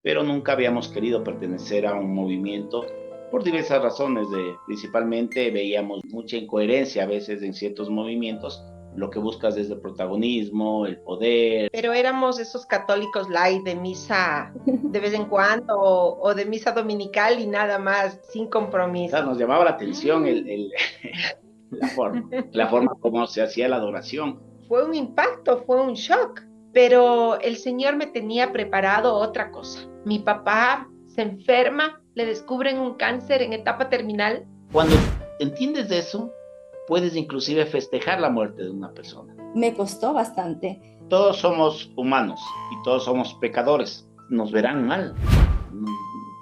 pero nunca habíamos querido pertenecer a un movimiento por diversas razones. Principalmente veíamos mucha incoherencia a veces en ciertos movimientos. Lo que buscas es el protagonismo, el poder. Pero éramos esos católicos light de misa de vez en cuando o de misa dominical y nada más, sin O compromiso. sea, nos llamaba la atención la forma como se hacía la adoración. Fue un impacto, fue un shock, pero el Señor me tenía preparado otra cosa. Mi papá se enferma, le descubren un cáncer en etapa terminal. Cuando entiendes de eso, puedes inclusive festejar la muerte de una persona. Me costó bastante. Todos somos humanos y todos somos pecadores. Nos verán mal.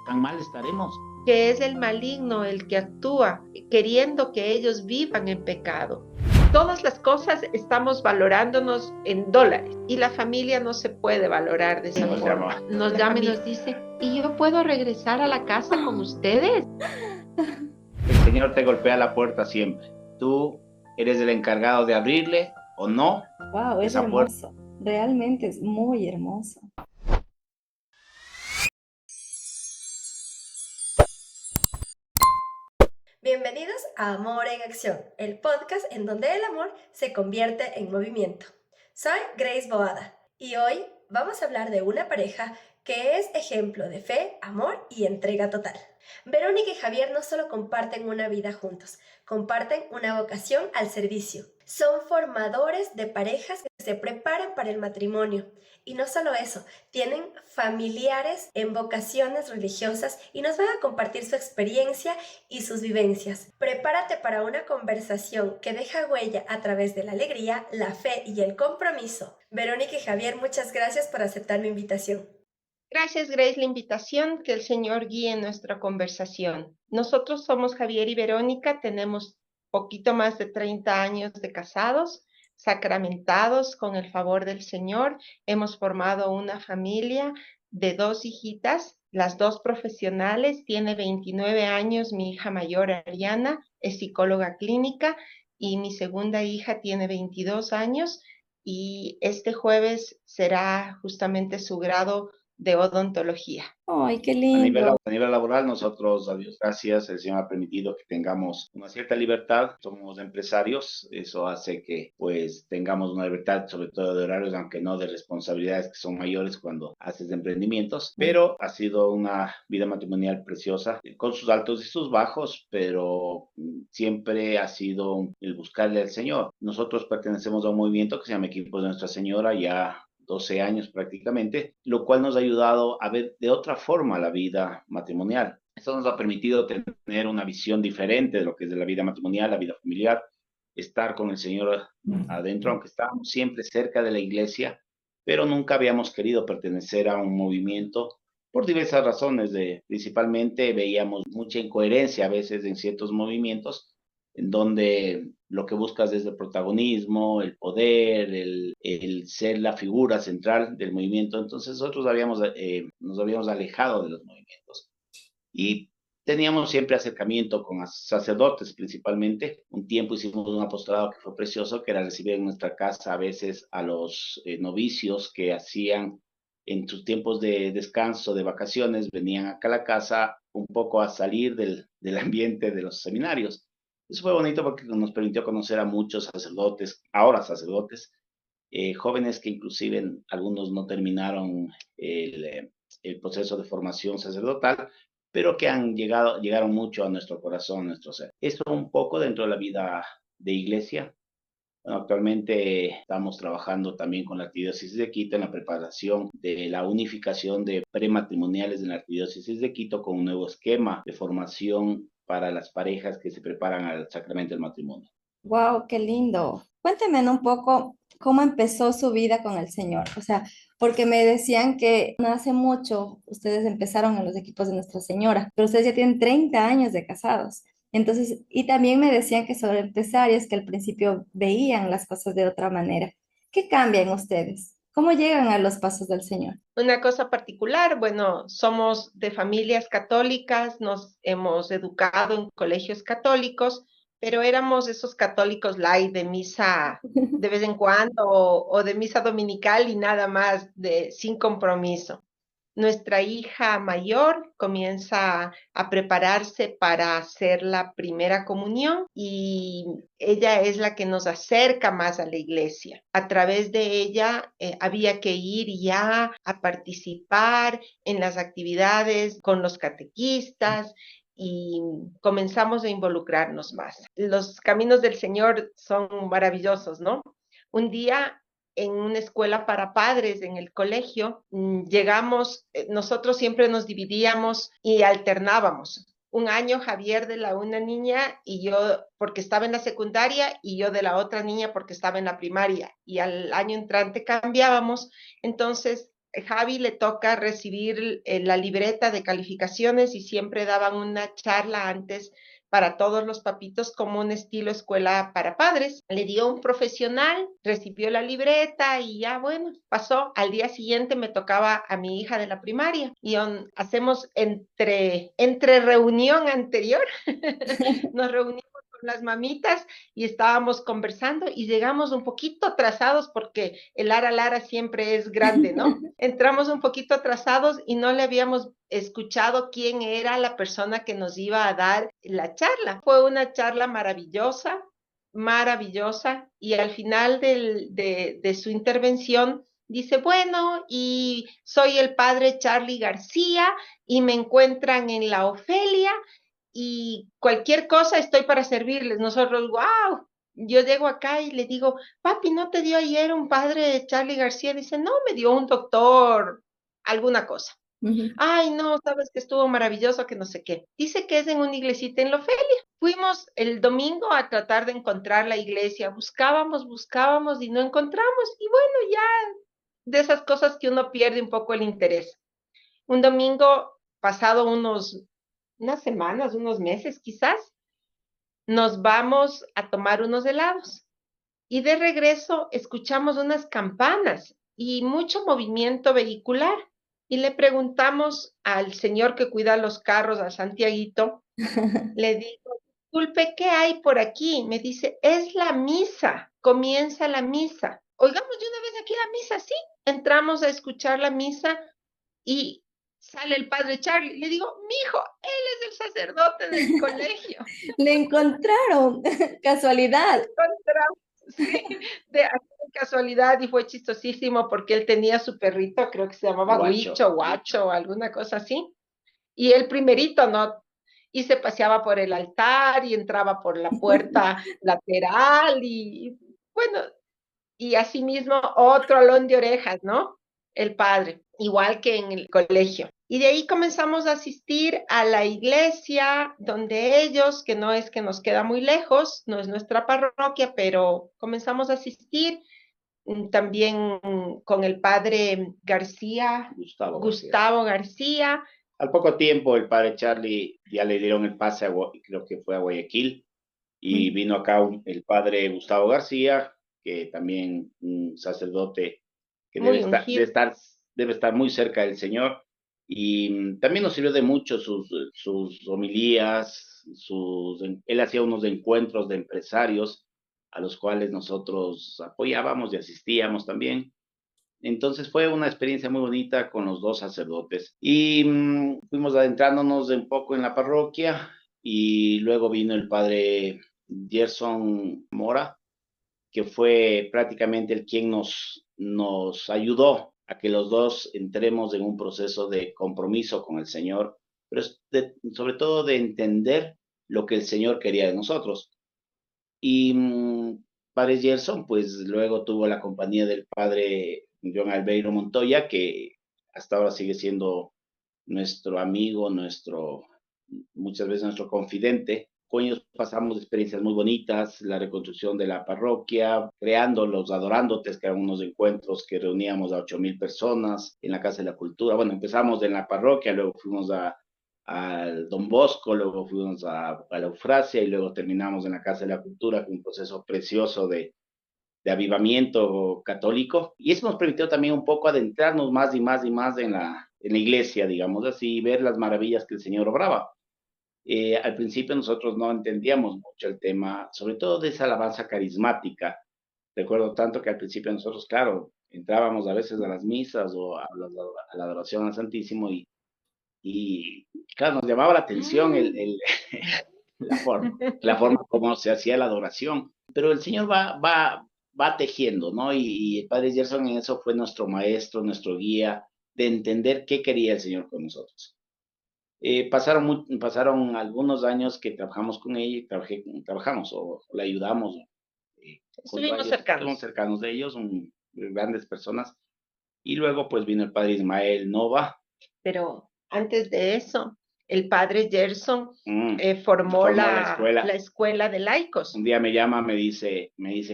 Tan mal estaremos. Que es el maligno el que actúa, queriendo que ellos vivan en pecado. Todas las cosas estamos valorándonos en dólares y la familia no se puede valorar de esa forma. Nos llama y nos dice, ¿y yo puedo regresar a la casa con ustedes? El Señor te golpea la puerta siempre. Tú eres el encargado de abrirle o no. Wow, es hermoso. Realmente es muy hermoso. Bienvenidos a Amor en Acción, el podcast en donde el amor se convierte en movimiento. Soy Grace Boada y hoy vamos a hablar de una pareja que es ejemplo de fe, amor y entrega total. Verónica y Javier no solo comparten una vida juntos, comparten una vocación al servicio. Son formadores de parejas que se preparan para el matrimonio. Y no solo eso, tienen familiares en vocaciones religiosas y nos van a compartir su experiencia y sus vivencias. Prepárate para una conversación que deja huella a través de la alegría, la fe y el compromiso. Verónica y Javier, muchas gracias por aceptar mi invitación. Gracias, Grace, la invitación, que el Señor guíe nuestra conversación. Nosotros somos Javier y Verónica, tenemos poquito más de 30 años de casados, sacramentados con el favor del Señor. Hemos formado una familia de 2 hijitas, las 2 profesionales. Tiene 29 años mi hija mayor, Ariana, es psicóloga clínica, y mi segunda hija tiene 22 años y este jueves será justamente su grado de odontología. ¡Ay, qué A lindo! nivel laboral, nosotros, a Dios gracias, el Señor ha permitido que tengamos una cierta libertad. Somos empresarios, eso hace que pues tengamos una libertad, sobre todo de horarios, aunque no de responsabilidades que son mayores cuando haces emprendimientos. Pero ha sido una vida matrimonial preciosa, con sus altos y sus bajos, pero siempre ha sido el buscarle al Señor. Nosotros pertenecemos a un movimiento que se llama Equipo de Nuestra Señora, ya 12 años prácticamente, lo cual nos ha ayudado a ver de otra forma la vida matrimonial. Esto nos ha permitido tener una visión diferente de lo que es de la vida matrimonial, la vida familiar, estar con el Señor adentro, aunque estábamos siempre cerca de la iglesia, pero nunca habíamos querido pertenecer a un movimiento por diversas razones. Principalmente veíamos mucha incoherencia a veces en ciertos movimientos en donde lo que buscas es el protagonismo, el poder, el ser la figura central del movimiento. Entonces nosotros nos habíamos alejado de los movimientos y teníamos siempre acercamiento con sacerdotes principalmente. Un tiempo hicimos un apostolado que fue precioso, que era recibir en nuestra casa a veces a los novicios que hacían en sus tiempos de descanso, de vacaciones, venían acá a la casa un poco a salir del ambiente de los seminarios. Eso fue bonito porque nos permitió conocer a muchos sacerdotes, ahora sacerdotes, jóvenes que inclusive algunos no terminaron el proceso de formación sacerdotal, pero que llegaron mucho a nuestro corazón, a nuestro ser. Eso un poco dentro de la vida de iglesia. Bueno, actualmente estamos trabajando también con la Arquidiócesis de Quito en la preparación de la unificación de prematrimoniales en la Arquidiócesis de Quito con un nuevo esquema de formación para las parejas que se preparan al sacramento del matrimonio. ¡Wow, qué lindo! Cuénteme un poco cómo empezó su vida con el Señor. O sea, porque me decían que no hace mucho ustedes empezaron en los equipos de Nuestra Señora, pero ustedes ya tienen 30 años de casados. Entonces, y también me decían que son empresarios que al principio veían las cosas de otra manera. ¿Qué cambia en ustedes? ¿Cómo llegan a los pasos del Señor? Una cosa particular, bueno, somos de familias católicas, nos hemos educado en colegios católicos, pero éramos esos católicos light de misa de vez en cuando o de misa dominical y nada más, sin compromiso. Nuestra hija mayor comienza a prepararse para hacer la primera comunión y ella es la que nos acerca más a la iglesia. A través de ella había que ir ya a participar en las actividades con los catequistas y comenzamos a involucrarnos más. Los caminos del Señor son maravillosos, ¿no? Un día en una escuela para padres en el colegio, llegamos, nosotros siempre nos dividíamos y alternábamos. Un año Javier de la una niña y yo porque estaba en la secundaria y yo de la otra niña porque estaba en la primaria y al año entrante cambiábamos. Entonces Javi le toca recibir la libreta de calificaciones y siempre daban una charla antes para todos los papitos como un estilo escuela para padres. Le dio un profesional, recibió la libreta y ya bueno, pasó. Al día siguiente me tocaba a mi hija de la primaria y hacemos entre reunión anterior, nos reunimos con las mamitas y estábamos conversando y llegamos un poquito atrasados porque el Lara siempre es grande, ¿no? Entramos un poquito atrasados y no le habíamos escuchado quién era la persona que nos iba a dar la charla. Fue una charla maravillosa, maravillosa, y al final de su intervención dice, bueno, y soy el padre Charlie García y me encuentran en la Ofelia y cualquier cosa estoy para servirles. Nosotros, wow. Yo llego acá y le digo, papi, ¿no te dio ayer un padre Charlie García? Dice, no, me dio un doctor, alguna cosa. Ujú. Ay, no, sabes que estuvo maravilloso, que no sé qué. Dice que es en una iglesita en Lofelia. Fuimos el domingo a tratar de encontrar la iglesia. Buscábamos y no encontramos. Y bueno, ya de esas cosas que uno pierde un poco el interés. Un domingo, pasado unas semanas, unos meses quizás, nos vamos a tomar unos helados. Y de regreso escuchamos unas campanas y mucho movimiento vehicular. Y le preguntamos al señor que cuida los carros, a Santiaguito, le digo, disculpe, ¿qué hay por aquí? Me dice, es la misa, comienza la misa. Oigamos de una vez aquí la misa, sí. Entramos a escuchar la misa y sale el padre Charlie. Le digo, mijo, él es el sacerdote del colegio. Le encontraron, casualidad. Encontramos, sí, de casualidad y fue chistosísimo porque él tenía su perrito, creo que se llamaba Guacho. Guacho, alguna cosa así. Y el primerito, ¿no? Y se paseaba por el altar y entraba por la puerta lateral y bueno, y asimismo otro alón de orejas, ¿no? El padre, igual que en el colegio. Y de ahí comenzamos a asistir a la iglesia donde ellos, que no es que nos queda muy lejos, no es nuestra parroquia, pero comenzamos a asistir también con el padre García, Gustavo García. Al poco tiempo el padre Charlie ya le dieron el pase, creo que fue a Guayaquil, y vino acá el padre Gustavo García, que también un sacerdote que debe estar muy cerca del Señor, y también nos sirvió de mucho sus homilías, él hacía unos encuentros de empresarios a los cuales nosotros apoyábamos y asistíamos también. Entonces fue una experiencia muy bonita con los dos sacerdotes y fuimos adentrándonos un poco en la parroquia y luego vino el padre Gerson Mora, que fue prácticamente el quien nos ayudó a que los dos entremos en un proceso de compromiso con el Señor, pero sobre todo de entender lo que el Señor quería de nosotros. Y padre Gerson, pues luego tuvo la compañía del padre John Albeiro Montoya, que hasta ahora sigue siendo nuestro amigo, muchas veces nuestro confidente. Con ellos pasamos experiencias muy bonitas, la reconstrucción de la parroquia, creando los Adorándotes, que eran unos encuentros que reuníamos a 8,000 personas en la Casa de la Cultura. Bueno, empezamos en la parroquia, luego fuimos al Don Bosco, luego fuimos a la Eufrasia y luego terminamos en la Casa de la Cultura con un proceso precioso de avivamiento católico. Y eso nos permitió también un poco adentrarnos más y más y más en la iglesia, digamos así, y ver las maravillas que el Señor obraba. Al principio nosotros no entendíamos mucho el tema, sobre todo de esa alabanza carismática. Recuerdo tanto que al principio nosotros, claro, entrábamos a veces a las misas o a la adoración al Santísimo y claro, nos llamaba la atención la forma como se hacía la adoración, pero el Señor va tejiendo, ¿no? Y el Padre Gerson en eso fue nuestro maestro, nuestro guía, de entender qué quería el Señor con nosotros. Pasaron algunos años que trabajamos con ella y trabajamos o le ayudamos junto a Estuvimos ellos, estuvimos cercanos. cercanos de ellos, grandes personas. Y luego pues vino el Padre Ismael Nova. Pero antes de eso, el padre Gerson mm, formó Formó la la escuela. escuela de Un laicos. día me llama, me dice,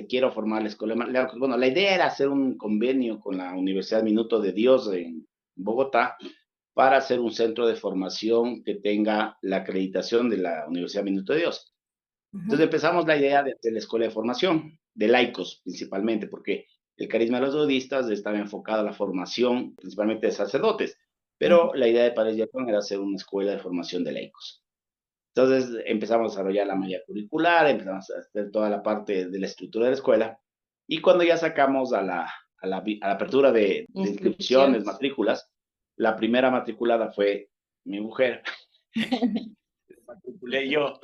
quiero formar la escuela. Bueno, la idea era hacer un convenio con la Universidad Minuto de Dios en Bogotá para hacer un centro de formación que tenga la acreditación de la Universidad Minuto de Dios. Entonces Ujú, empezamos la idea de hacer la escuela de formación, de laicos principalmente, porque el carisma de los budistas estaba enfocado a la formación principalmente de sacerdotes, ujú. pero la idea de Padre Yacón era hacer una escuela de formación de laicos. Entonces empezamos a desarrollar la malla curricular, empezamos a hacer toda la parte de la estructura de la escuela, y cuando ya sacamos a la apertura de inscripciones, Inscripciones. matrículas, la primera matriculada fue mi mujer, matriculé yo.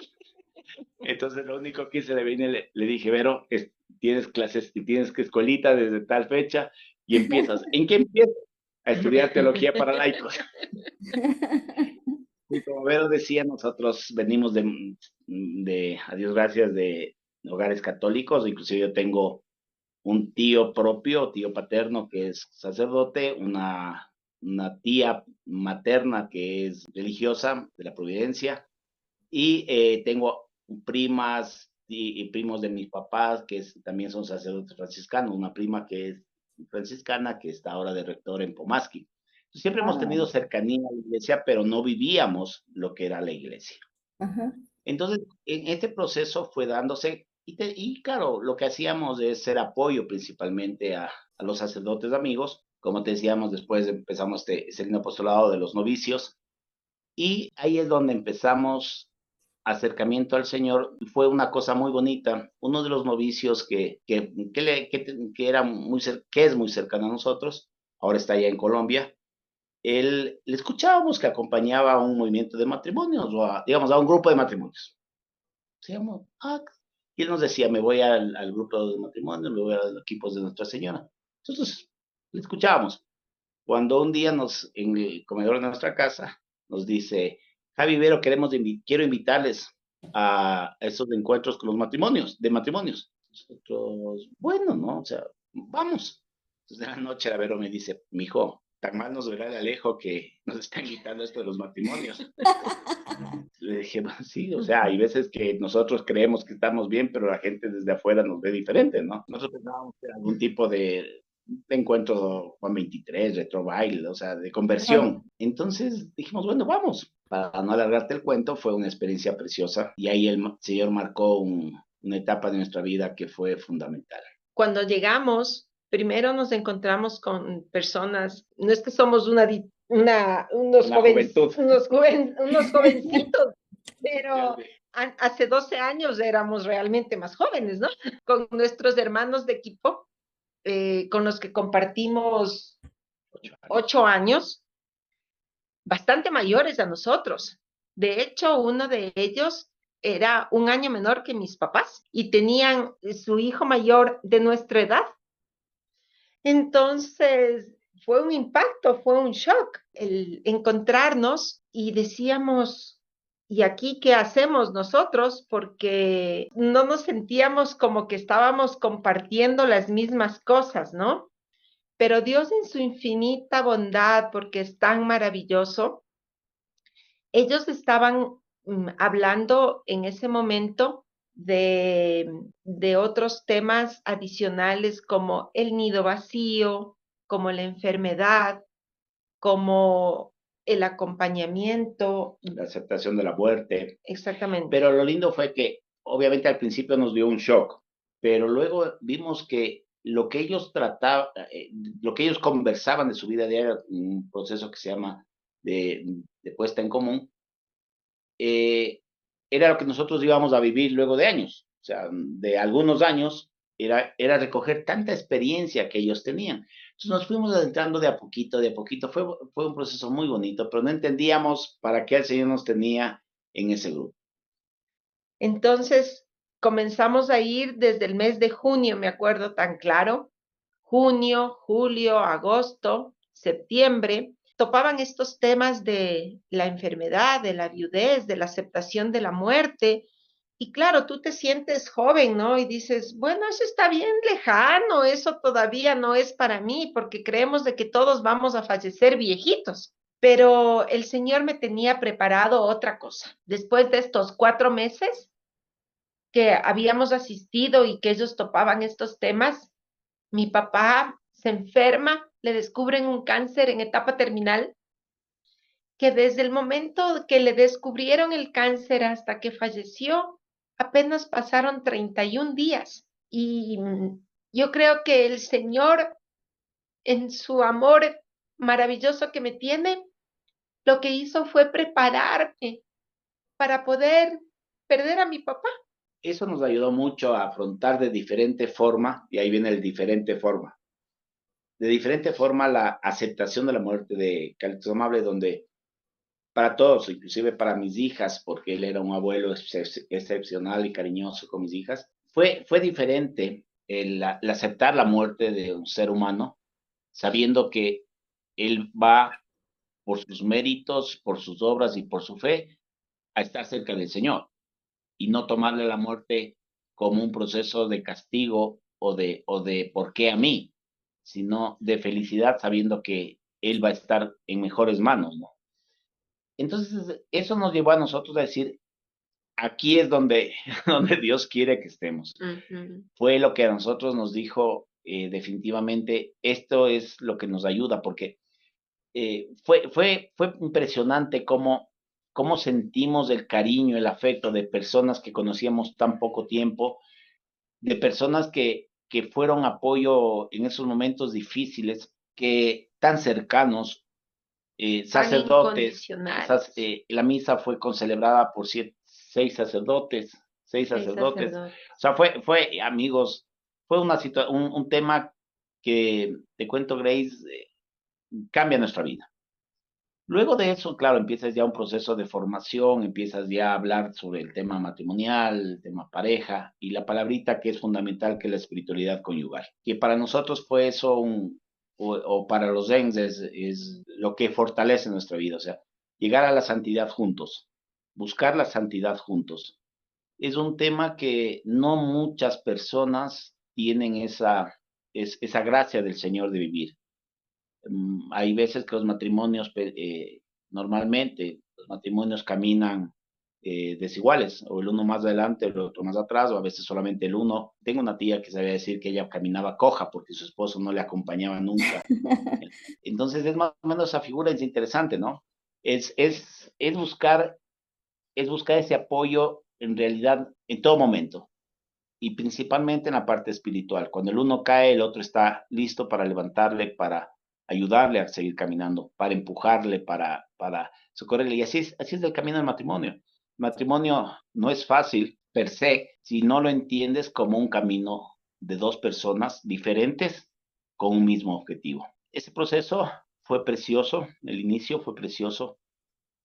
Entonces lo único que hice, le dije, Vero, tienes clases y tienes que escuelita desde tal fecha y empiezas. ¿En qué empiezas? A estudiar teología para laicos. Y como Vero decía, nosotros venimos a Dios gracias, de hogares católicos. Inclusive yo tengo un tío propio, tío paterno que es sacerdote, una tía materna que es religiosa de la Providencia, y tengo primas y primos de mis papás que también son sacerdotes franciscanos, una prima que es franciscana que está ahora de rector en Pomaski. Siempre hemos Ah, tenido cercanía a la iglesia, pero no vivíamos lo que era la iglesia. ajá. Entonces, en este proceso fue dándose, y claro, lo que hacíamos es ser apoyo principalmente a los sacerdotes amigos. Como te decíamos, después empezamos ese lindo apostolado de los novicios, y ahí es donde empezamos acercamiento al Señor. Fue una cosa muy bonita. Uno de los novicios que era que es muy cercano a nosotros, ahora está allá en Colombia. Él le escuchábamos que acompañaba a un movimiento de matrimonios, o digamos, a un grupo de matrimonios. Se llamó, y él nos decía, me voy al grupo de matrimonios, me voy a los equipos de Nuestra Señora. Entonces, le escuchábamos. Cuando un día en el comedor de nuestra casa, nos dice, Javi Vero, quiero invitarles a esos encuentros con los matrimonios, de matrimonios. Nosotros, bueno, ¿no? O sea, vamos. Entonces, de la noche, la Vero me dice, mijo, tan mal nos verá el Alejo que nos está invitando a esto de los matrimonios. Le dije, "Bueno, sí, o sea, hay veces que nosotros creemos que estamos bien, pero la gente desde afuera nos ve diferente, ¿no? Nosotros pensábamos que era algún tipo de encuentro Juan 23, retro baile, o sea, de Ajá. conversión. Entonces dijimos, bueno, vamos. Para no alargarte el cuento, fue una experiencia preciosa, y ahí el Señor marcó una etapa de nuestra vida que fue fundamental. Cuando llegamos, primero nos encontramos con personas, no es que somos unos Una juventud. unos jovencitos, pero hace 12 años éramos realmente más jóvenes, ¿no? Con nuestros hermanos de equipo, con los que compartimos 8 años, bastante mayores a nosotros. De hecho, uno de ellos era un año menor que mis papás y tenían su hijo mayor de nuestra edad. Entonces, fue un impacto, fue un shock el encontrarnos y decíamos, ¿y aquí qué hacemos nosotros? Porque no nos sentíamos como que estábamos compartiendo las mismas cosas, ¿no? Pero Dios en su infinita bondad, porque es tan maravilloso, ellos estaban hablando en ese momento de otros temas adicionales como el nido vacío, como la enfermedad, como el acompañamiento. La aceptación de la muerte. Exactamente. Pero lo lindo fue que obviamente al principio nos dio un shock, pero luego vimos que lo que ellos conversaban de su vida diaria, un proceso que se llama de puesta en común, eh, era lo que nosotros íbamos a vivir luego de años, o sea, de algunos años, era recoger tanta experiencia que ellos tenían. Entonces nos fuimos adentrando de a poquito, de a poquito. Fue un proceso muy bonito, pero no entendíamos para qué el Señor nos tenía en ese grupo. Entonces comenzamos a ir desde el mes de junio, me acuerdo tan claro. Junio, julio, agosto, septiembre, topaban estos temas de la enfermedad, de la viudez, de la aceptación de la muerte. Y claro, tú te sientes joven, ¿no? Y dices, bueno, eso está bien lejano, eso todavía no es para mí, porque creemos de que todos vamos a fallecer viejitos. Pero el Señor me tenía preparado otra cosa. Después de estos 4 meses que habíamos asistido y que ellos topaban estos temas, mi papá se enferma, le descubren un cáncer en etapa terminal, que desde el momento que le descubrieron el cáncer hasta que falleció, apenas pasaron 31 días. Y yo creo que el Señor, en su amor maravilloso que me tiene, lo que hizo fue prepararme para poder perder a mi papá. Eso nos ayudó mucho a afrontar de diferente forma, y ahí viene el diferente forma. De diferente forma la aceptación de la muerte de Carlitos Amable, donde para todos, inclusive para mis hijas, porque él era un abuelo excepcional y cariñoso con mis hijas, fue diferente el aceptar la muerte de un ser humano, sabiendo que él va por sus méritos, por sus obras y por su fe a estar cerca del Señor y no tomarle la muerte como un proceso de castigo o de por qué a mí, sino de felicidad sabiendo que él va a estar en mejores manos, ¿no? Entonces, eso nos llevó a nosotros a decir, aquí es donde, donde Dios quiere que estemos. Ujú. Fue lo que a nosotros nos dijo definitivamente, esto es lo que nos ayuda, porque fue impresionante cómo sentimos el cariño, el afecto de personas que conocíamos tan poco tiempo, de personas que fueron apoyo en esos momentos difíciles, que tan cercanos, Tan sacerdotes, incondicionales. la misa fue concelebrada por seis sacerdotes, seis Sí, sacerdotes, sacerdote. o sea, fue amigos, fue un tema que, te cuento, Grace, cambia nuestra vida. Luego de eso, claro, empiezas ya un proceso de formación, empiezas ya a hablar sobre el tema matrimonial, el tema pareja y la palabrita que es fundamental, que es la espiritualidad conyugal. Que para nosotros fue eso o para los Zens es lo que fortalece nuestra vida, o sea, llegar a la santidad juntos, buscar la santidad juntos. Es un tema que no muchas personas tienen esa gracia del Señor de vivir. Hay veces que los matrimonios, normalmente, los matrimonios caminan desiguales, o el uno más adelante, el otro más atrás, o a veces solamente el uno. Tengo una tía que sabía decir que ella caminaba coja porque su esposo no le acompañaba nunca. Entonces es más o menos esa figura, es interesante, ¿no? Es, es, es, buscar, es buscar ese apoyo en realidad en todo momento y principalmente en la parte espiritual. Cuando el uno cae, el otro está listo para levantarle, para ayudarle a seguir caminando, para empujarle, para socorrerle. Y así es el camino del matrimonio. El matrimonio no es fácil per se si no lo entiendes como un camino de dos personas diferentes con un mismo objetivo. Ese proceso fue precioso, el inicio fue precioso.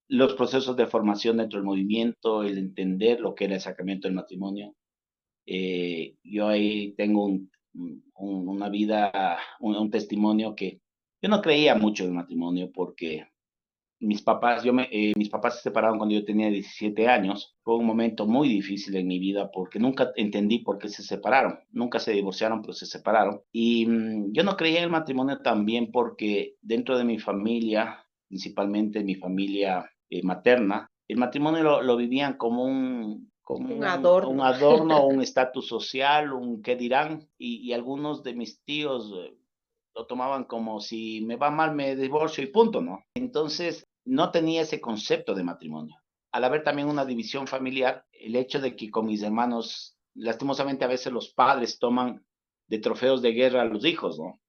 Los procesos de formación dentro del movimiento, el entender lo que era el sacramento del matrimonio, yo ahí tengo una vida, un testimonio que yo no creía mucho en el matrimonio porque mis papás se separaron cuando yo tenía 17 años. Fue un momento muy difícil en mi vida porque nunca entendí por qué se separaron. Nunca se divorciaron, pero se separaron. Y yo no creía en el matrimonio también porque dentro de mi familia, principalmente mi familia materna, el matrimonio lo vivían como Un un adorno. adorno, un estatus social, un qué dirán, y algunos de mis tíos lo tomaban como si me va mal me divorcio y punto, ¿no? Entonces no tenía ese concepto de matrimonio. Al haber también una división familiar, el hecho de que con mis hermanos, lastimosamente a veces los padres toman de trofeos de guerra a los hijos, ¿no?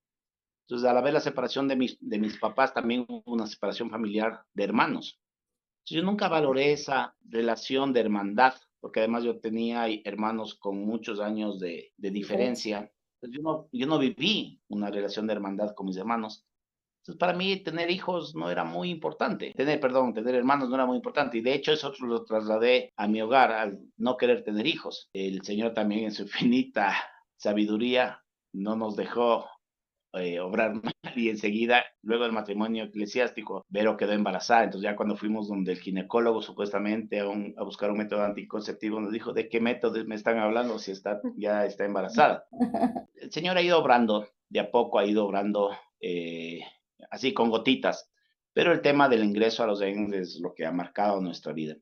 Entonces, al haber la separación de mis papás, también hubo una separación familiar de hermanos. Yo nunca valoré esa relación de hermandad, porque además yo tenía hermanos con muchos años de diferencia. Pues yo no viví una relación de hermandad con mis hermanos. Entonces, para mí, tener hijos no era muy importante. Tener hermanos no era muy importante. Y de hecho, eso lo trasladé a mi hogar, al no querer tener hijos. El Señor también, en su infinita sabiduría, no nos dejó obrar mal, y enseguida, luego del matrimonio eclesiástico, Vero quedó embarazada. Entonces ya cuando fuimos donde el ginecólogo, supuestamente a buscar un método anticonceptivo, nos dijo: ¿de qué método me están hablando si ya está embarazada? El Señor ha ido obrando, de a poco ha ido obrando, así con gotitas, pero el tema del ingreso a los ENS es lo que ha marcado nuestra vida.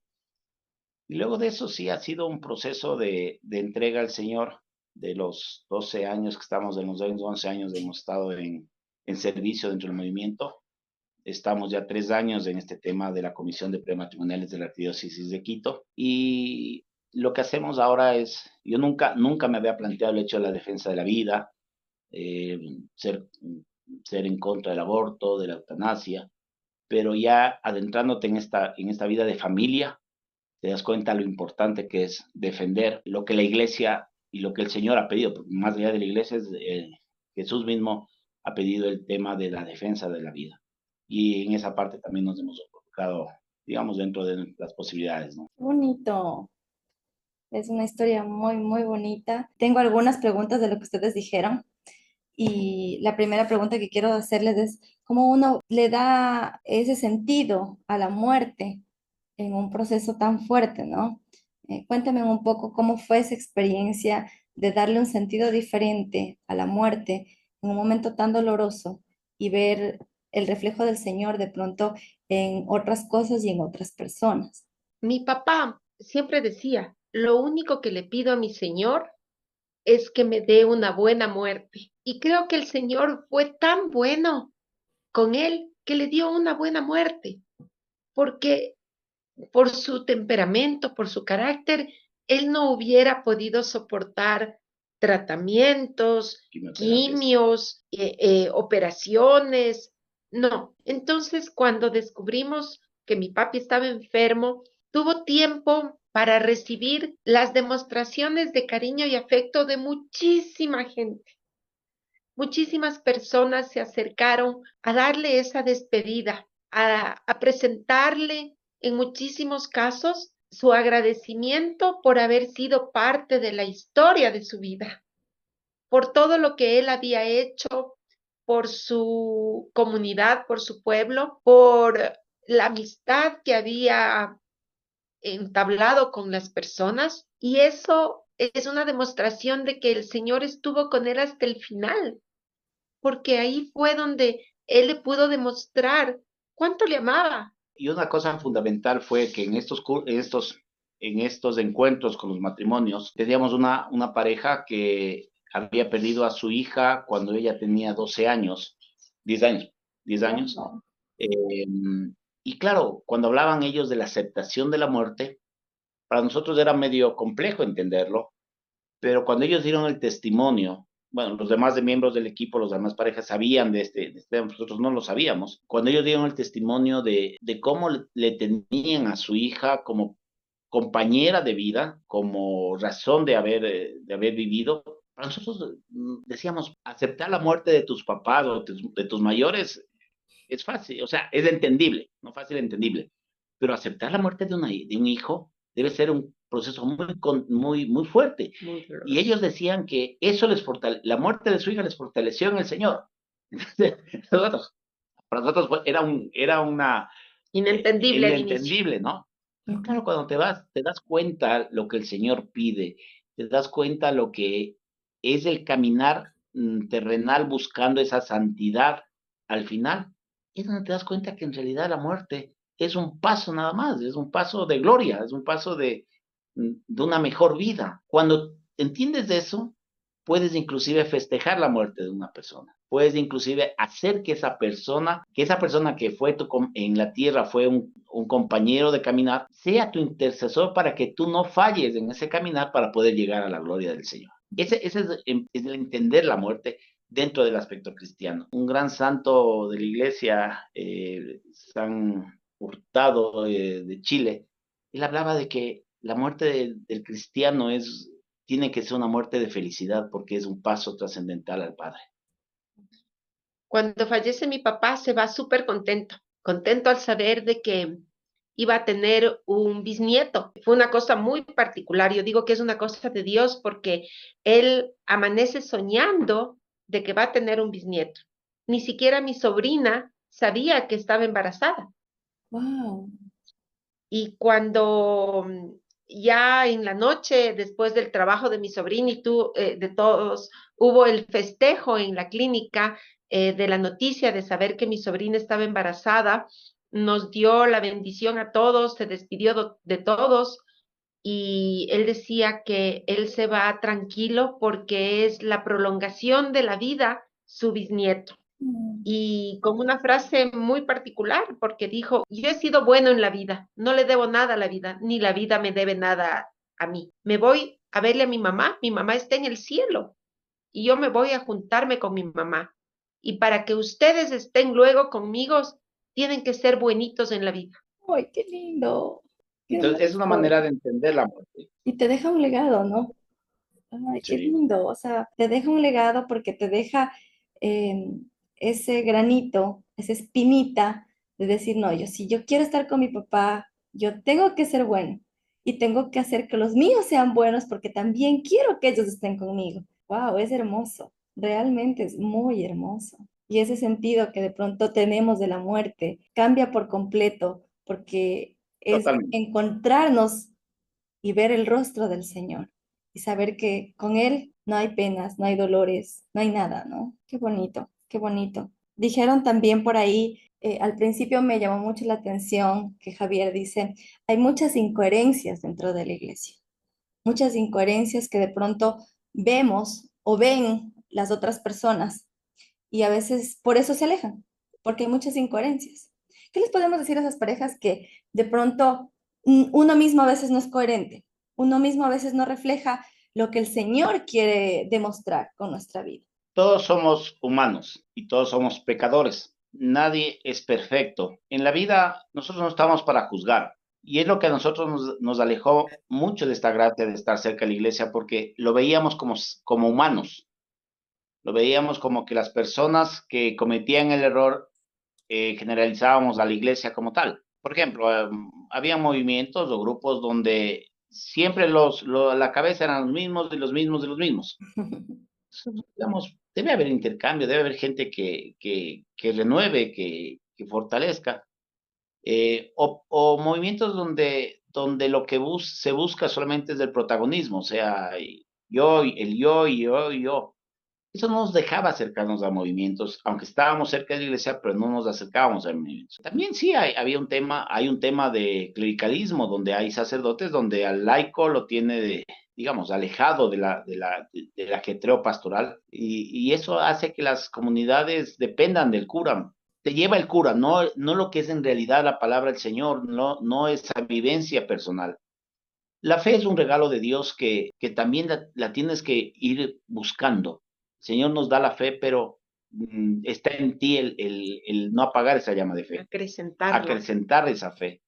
Y luego de eso sí ha sido un proceso de entrega al Señor. De los 12 años que estamos en los 11 años hemos estado en servicio dentro del movimiento. Estamos ya 3 años en este tema de la Comisión de Prematrimoniales de la Arquidiócesis de Quito. Y lo que hacemos ahora es, yo nunca me había planteado el hecho de la defensa de la vida, eh, ser, ser en contra del aborto, de la eutanasia, pero ya adentrándote en esta vida de familia, te das cuenta lo importante que es defender lo que la iglesia y lo que el Señor ha pedido, porque más allá de la iglesia, Jesús mismo ha pedido el tema de la defensa de la vida. Y en esa parte también nos hemos enfocado, digamos, dentro de las posibilidades, ¿no? Bonito. Es una historia muy, muy bonita. Tengo algunas preguntas de lo que ustedes dijeron. Y la primera pregunta que quiero hacerles es, ¿cómo uno le da ese sentido a la muerte en un proceso tan fuerte, ¿no? Cuéntame un poco cómo fue esa experiencia de darle un sentido diferente a la muerte en un momento tan doloroso y ver el reflejo del Señor de pronto en otras cosas y en otras personas. Mi papá siempre decía, lo único que le pido a mi Señor es que me dé una buena muerte. Y creo que el Señor fue tan bueno con él que le dio una buena muerte, porque por su temperamento, por su carácter, él no hubiera podido soportar tratamientos, Quimioterapias. quimios, operaciones. No. Entonces, cuando descubrimos que mi papi estaba enfermo, tuvo tiempo para recibir las demostraciones de cariño y afecto de muchísima gente. Muchísimas personas se acercaron a darle esa despedida, a presentarle en muchísimos casos su agradecimiento por haber sido parte de la historia de su vida, por todo lo que él había hecho, por su comunidad, por su pueblo, por la amistad que había entablado con las personas. Y eso es una demostración de que el Señor estuvo con él hasta el final, porque ahí fue donde él le pudo demostrar cuánto le amaba. Y una cosa fundamental fue que en estos encuentros con los matrimonios, teníamos una pareja que había perdido a su hija cuando ella tenía 12 años, 10 años, 10 años. Wow. Eh, y claro, cuando hablaban ellos de la aceptación de la muerte, para nosotros era medio complejo entenderlo, pero cuando ellos dieron el testimonio, bueno, los demás miembros del equipo, los demás parejas sabían de este, nosotros no lo sabíamos. Cuando ellos dieron el testimonio de cómo le tenían a su hija como compañera de vida, como razón de haber vivido, para nosotros decíamos, aceptar la muerte de tus papás o de tus mayores es fácil, o sea, es entendible, no fácil, entendible, pero aceptar la muerte de un hijo debe ser un proceso muy fuerte. Y ellos decían que eso la muerte de su hija les fortaleció en el Señor. Entonces, para nosotros era una Inentendible al inicio. inentendible, ¿no? Pero claro, cuando te das cuenta lo que el Señor pide, te das cuenta lo que es el caminar terrenal buscando esa santidad al final, es donde te das cuenta que en realidad la muerte es un paso nada más, es un paso de gloria, es un paso de una mejor vida. Cuando entiendes de eso, puedes inclusive festejar la muerte de una persona. Puedes inclusive hacer que esa persona que fue en la tierra, fue un compañero de caminar, sea tu intercesor para que tú no falles en ese caminar para poder llegar a la gloria del Señor. Ese es el entender la muerte dentro del aspecto cristiano. Un gran santo de la iglesia, San Hurtado de Chile, él hablaba de que la muerte del cristiano tiene que ser una muerte de felicidad porque es un paso trascendental al Padre. Cuando fallece mi papá se va súper contento, contento al saber de que iba a tener un bisnieto. Fue una cosa muy particular. Yo digo que es una cosa de Dios porque él amanece soñando de que va a tener un bisnieto. Ni siquiera mi sobrina sabía que estaba embarazada. Wow. Y cuando ya en la noche, después del trabajo de mi sobrina y de todos, hubo el festejo en la clínica de la noticia de saber que mi sobrina estaba embarazada, nos dio la bendición a todos, se despidió de todos y él decía que él se va tranquilo porque es la prolongación de la vida su bisnieto y con una frase muy particular, porque dijo, yo he sido bueno en la vida, no le debo nada a la vida, ni la vida me debe nada a mí. Me voy a verle a mi mamá está en el cielo y yo me voy a juntarme con mi mamá. Y para que ustedes estén luego conmigo, tienen que ser buenitos en la vida. ¡Ay, qué lindo! ¡Qué Entonces, es una hermoso! manera de entender la muerte. Y te deja un legado, ¿no? Ay, qué Sí, lindo. O sea, te deja un legado porque te deja eh, ese granito, esa espinita de decir, no, si yo quiero estar con mi papá, yo tengo que ser bueno y tengo que hacer que los míos sean buenos porque también quiero que ellos estén conmigo. Wow, es hermoso. Realmente es muy hermoso. Y ese sentido que de pronto tenemos de la muerte cambia por completo porque es totalmente. encontrarnos y ver el rostro del Señor y saber que con Él no hay penas, no hay dolores, no hay nada, ¿no? Qué bonito, qué bonito. Dijeron también por ahí, al principio me llamó mucho la atención que Javier dice, hay muchas incoherencias dentro de la iglesia, muchas incoherencias que de pronto vemos o ven las otras personas y a veces por eso se alejan, porque hay muchas incoherencias. ¿Qué les podemos decir a esas parejas que de pronto uno mismo a veces no es coherente, uno mismo a veces no refleja lo que el Señor quiere demostrar con nuestra vida? Todos somos humanos y todos somos pecadores. Nadie es perfecto. En la vida nosotros no estamos para juzgar. Y es lo que a nosotros nos alejó mucho de esta gracia de estar cerca de la iglesia porque lo veíamos como humanos. Lo veíamos como que las personas que cometían el error generalizábamos a la iglesia como tal. Por ejemplo, había movimientos o grupos donde siempre la cabeza eran los mismos, de los mismos, de los mismos. Digamos, debe haber intercambio, debe haber gente que renueve, que fortalezca, o movimientos donde lo que se busca solamente es el protagonismo, o sea, yo, el yo, y yo, y yo. Eso no nos dejaba acercarnos a movimientos, aunque estábamos cerca de la iglesia, pero no nos acercábamos a movimientos. También sí hay un tema de clericalismo, donde hay sacerdotes, donde al laico lo tiene, digamos, alejado del ajetreo pastoral, y eso hace que las comunidades dependan del cura. Te lleva el cura, no lo que es en realidad la palabra del Señor, no esa vivencia personal. La fe es un regalo de Dios que también la tienes que ir buscando. El Señor nos da la fe, pero está en ti el no apagar esa llama de fe, Acrecentarla. acrecentar esa fe.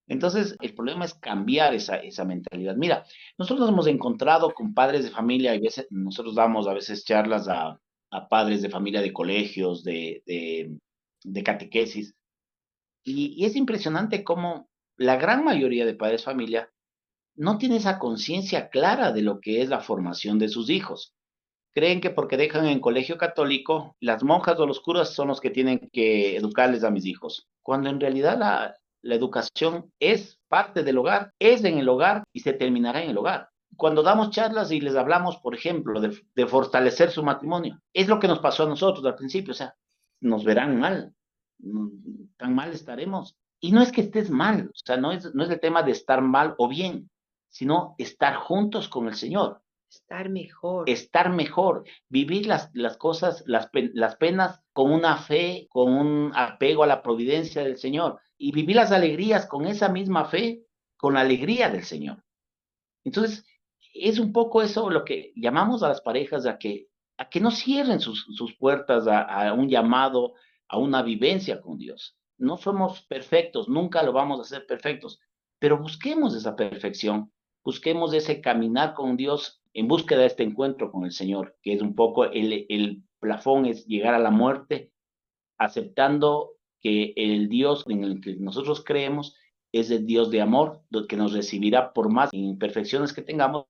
Entonces, el problema es cambiar esa mentalidad. Mira, nosotros nos hemos encontrado con padres de familia, y nosotros damos a veces charlas a padres de familia de colegios, de catequesis, y es impresionante cómo la gran mayoría de padres de familia no tiene esa conciencia clara de lo que es la formación de sus hijos. Creen que porque dejan en colegio católico, las monjas o los curas son los que tienen que educarles a mis hijos, cuando en realidad la educación es parte del hogar, es en el hogar y se terminará en el hogar. Cuando damos charlas y les hablamos, por ejemplo, de fortalecer su matrimonio, es lo que nos pasó a nosotros al principio, o sea, nos verán mal, tan mal estaremos. Y no es que estés mal, o sea, no es el tema de estar mal o bien, sino estar juntos con el Señor, estar mejor, vivir las cosas, las penas con una fe, con un apego a la providencia del Señor y vivir las alegrías con esa misma fe, con la alegría del Señor. Entonces, es un poco eso lo que llamamos a las parejas a que no cierren sus puertas a un llamado, a una vivencia con Dios. No somos perfectos, nunca lo vamos a hacer perfectos, pero busquemos esa perfección busquemos ese caminar con Dios en búsqueda de este encuentro con el Señor, que es un poco el plafón, es llegar a la muerte, aceptando que el Dios en el que nosotros creemos es el Dios de amor, que nos recibirá por más imperfecciones que tengamos,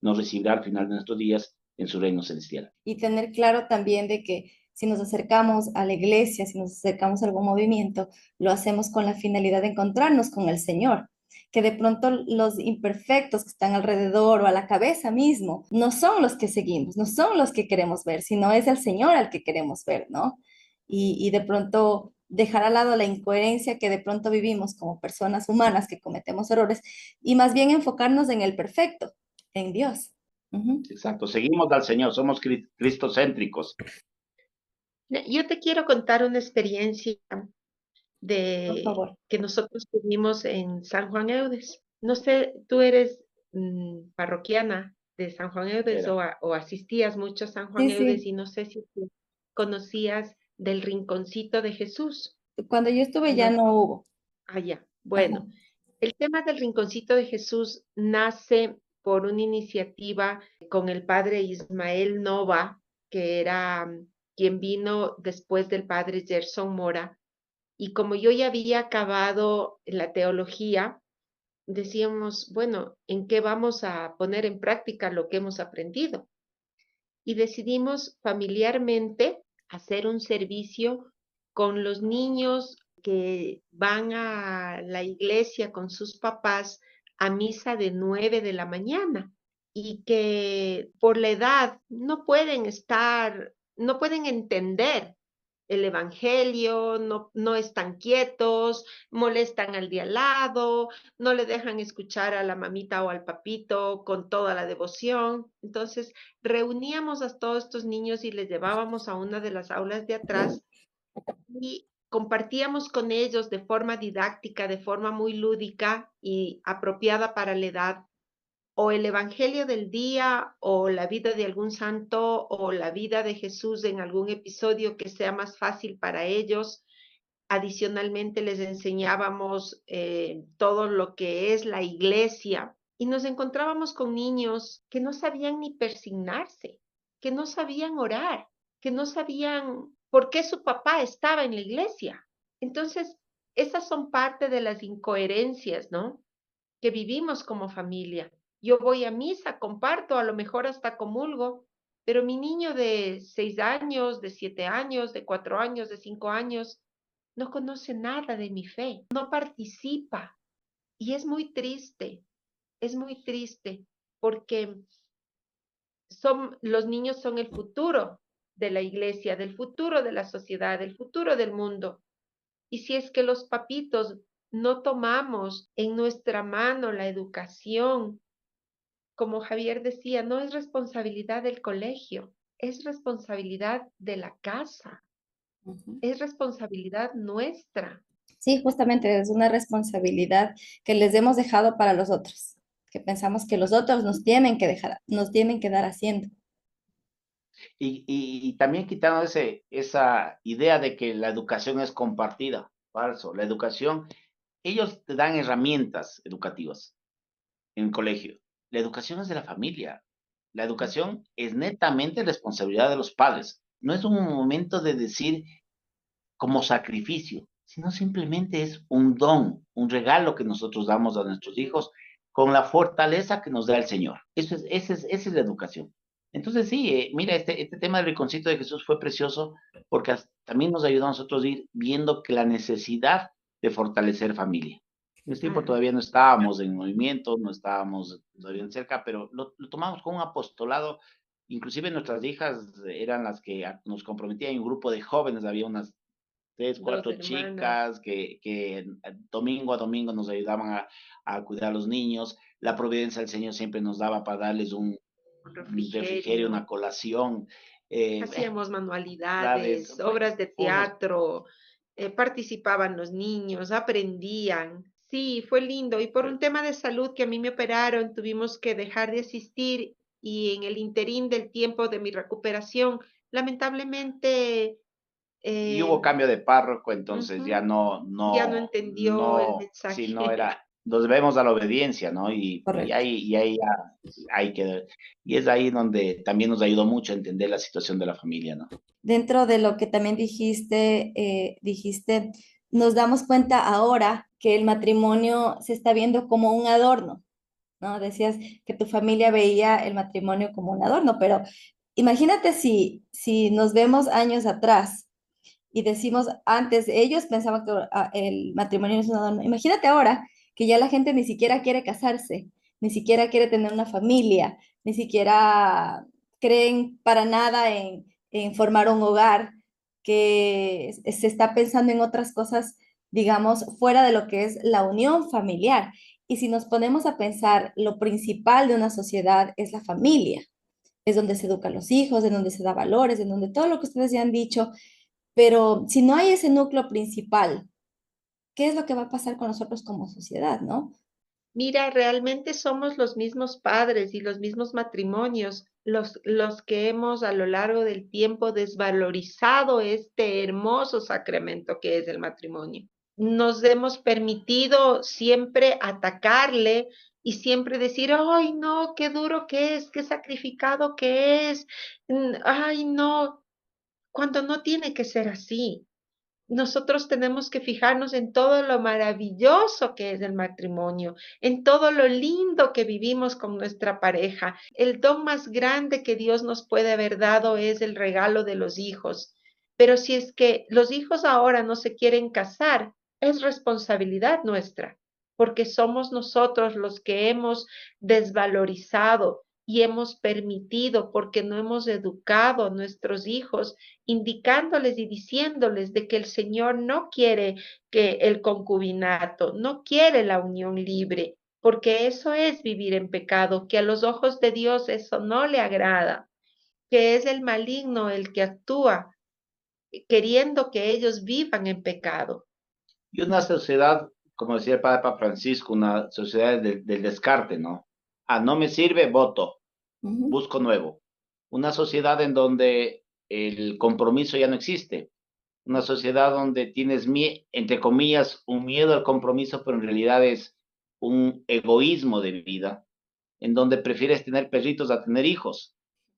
nos recibirá al final de nuestros días en su reino celestial. Y tener claro también de que si nos acercamos a la iglesia, si nos acercamos a algún movimiento, lo hacemos con la finalidad de encontrarnos con el Señor, que de pronto los imperfectos que están alrededor o a la cabeza mismo no son los que seguimos, no son los que queremos ver, sino es el Señor al que queremos ver, ¿no? Y de pronto dejar al lado la incoherencia que de pronto vivimos como personas humanas que cometemos errores y más bien enfocarnos en el perfecto, en Dios. Ujú. Exacto, seguimos al Señor, somos cristocéntricos. Yo te quiero contar una experiencia Por de favor. que nosotros tuvimos en San Juan Eudes. No sé, tú eres parroquiana de San Juan Eudes Era. o asistías mucho a San Juan Sí, Eudes sí. y no sé si tú conocías del Rinconcito de Jesús. Cuando yo estuve ya No, no hubo. allá. Ajá. Bueno, el tema del Rinconcito de Jesús nace por una iniciativa con el padre Ismael Nova, que era quien vino después del padre Gerson Mora. Y como yo ya había acabado la teología, decíamos, bueno, ¿en qué vamos a poner en práctica lo que hemos aprendido? Y decidimos familiarmente hacer un servicio con los niños que van a la iglesia con sus papás a misa de 9 de la mañana y que por la edad no pueden estar, no pueden entender el evangelio, no están quietos, molestan al de al lado, no le dejan escuchar a la mamita o al papito con toda la devoción. Entonces, reuníamos a todos estos niños y les llevábamos a una de las aulas de atrás y compartíamos con ellos de forma didáctica, de forma muy lúdica y apropiada para la edad, o el Evangelio del día, o la vida de algún santo, o la vida de Jesús en algún episodio que sea más fácil para ellos. Adicionalmente les enseñábamos todo lo que es la iglesia y nos encontrábamos con niños que no sabían ni persignarse, que no sabían orar, que no sabían por qué su papá estaba en la iglesia. Entonces, esas son parte de las incoherencias, ¿no? Que vivimos como familia. Yo voy a misa, comparto, a lo mejor hasta comulgo, pero mi niño de 6 años, de 7 años, de 4 años, de 5 años, no conoce nada de mi fe, no participa. Y es muy triste, porque los niños son el futuro de la iglesia, del futuro de la sociedad, del futuro del mundo. Y si es que los papitos no tomamos en nuestra mano la educación, como Javier decía, no es responsabilidad del colegio, es responsabilidad de la casa, Ujú. es responsabilidad nuestra. Sí, justamente es una responsabilidad que les hemos dejado para los otros, que pensamos que los otros nos tienen que dejar, nos tienen que dar haciendo. Y también quitando esa idea de que la educación es compartida, falso. La educación, ellos te dan herramientas educativas en el colegio. La educación es de la familia. La educación es netamente responsabilidad de los padres. No es un momento de decir como sacrificio, sino simplemente es un don, un regalo que nosotros damos a nuestros hijos con la fortaleza que nos da el Señor. Esa es la educación. Entonces sí, mira, este tema del rinconcito de Jesús fue precioso porque también nos ayudó a nosotros a ir viendo que la necesidad de fortalecer familia. En este tiempo todavía no estábamos en movimiento, no estábamos todavía cerca, pero lo tomamos con un apostolado. Inclusive nuestras hijas eran las que nos comprometían en un grupo de jóvenes, había unas tres, Dos cuatro hermanas, chicas que domingo a domingo nos ayudaban a cuidar a los niños. La providencia del Señor siempre nos daba para darles un un refrigerio, una refrigerio, colación. Eh, hacíamos ¿Sabes? manualidades, obras de Unos, teatro, participaban los niños, aprendían. Sí, fue lindo. Y por un tema de salud que a mí me operaron, tuvimos que dejar de asistir y en el interín del tiempo de mi recuperación, lamentablemente, y hubo eh, cambio de párroco, entonces ya ujú, no, ya no no, entendió el no, sí, no mensaje. era, nos debemos a la obediencia, ¿no? Correcto. Y es ahí donde también nos ayudó mucho a entender la situación de la familia, ¿no? Dentro de lo que también dijiste, nos damos cuenta ahora que el matrimonio se está viendo como un adorno, ¿no? Decías que tu familia veía el matrimonio como un adorno, pero imagínate si nos vemos años atrás y decimos antes, ellos pensaban que el matrimonio es un adorno. Imagínate ahora que ya la gente ni siquiera quiere casarse, ni siquiera quiere tener una familia, ni siquiera creen para nada en formar un hogar, que se está pensando en otras cosas, digamos, fuera de lo que es la unión familiar. Y si nos ponemos a pensar, lo principal de una sociedad es la familia, es donde se educan los hijos, en donde se da valores, en donde todo lo que ustedes ya han dicho, pero si no hay ese núcleo principal, ¿qué es lo que va a pasar con nosotros como sociedad, no? Mira, realmente somos los mismos padres y los mismos matrimonios los que hemos a lo largo del tiempo desvalorizado este hermoso sacramento que es el matrimonio. Nos hemos permitido siempre atacarle y siempre decir, ay, no, qué duro que es, qué sacrificado que es, ay, no, cuando no tiene que ser así. Nosotros tenemos que fijarnos en todo lo maravilloso que es el matrimonio, en todo lo lindo que vivimos con nuestra pareja. El don más grande que Dios nos puede haber dado es el regalo de los hijos. Pero si es que los hijos ahora no se quieren casar, es responsabilidad nuestra, porque somos nosotros los que hemos desvalorizado y hemos permitido, porque no hemos educado a nuestros hijos indicándoles y diciéndoles de que el Señor no quiere que el concubinato, no quiere la unión libre, porque eso es vivir en pecado, que a los ojos de Dios eso no le agrada, que es el maligno el que actúa queriendo que ellos vivan en pecado. Y una sociedad, como decía el Papa Francisco, una sociedad del descarte, ¿no? Ah, no me sirve, voto, Ujú. busco nuevo. Una sociedad en donde el compromiso ya no existe. Una sociedad donde tienes, entre comillas, un miedo al compromiso, pero en realidad es un egoísmo de vida, en donde prefieres tener perritos a tener hijos,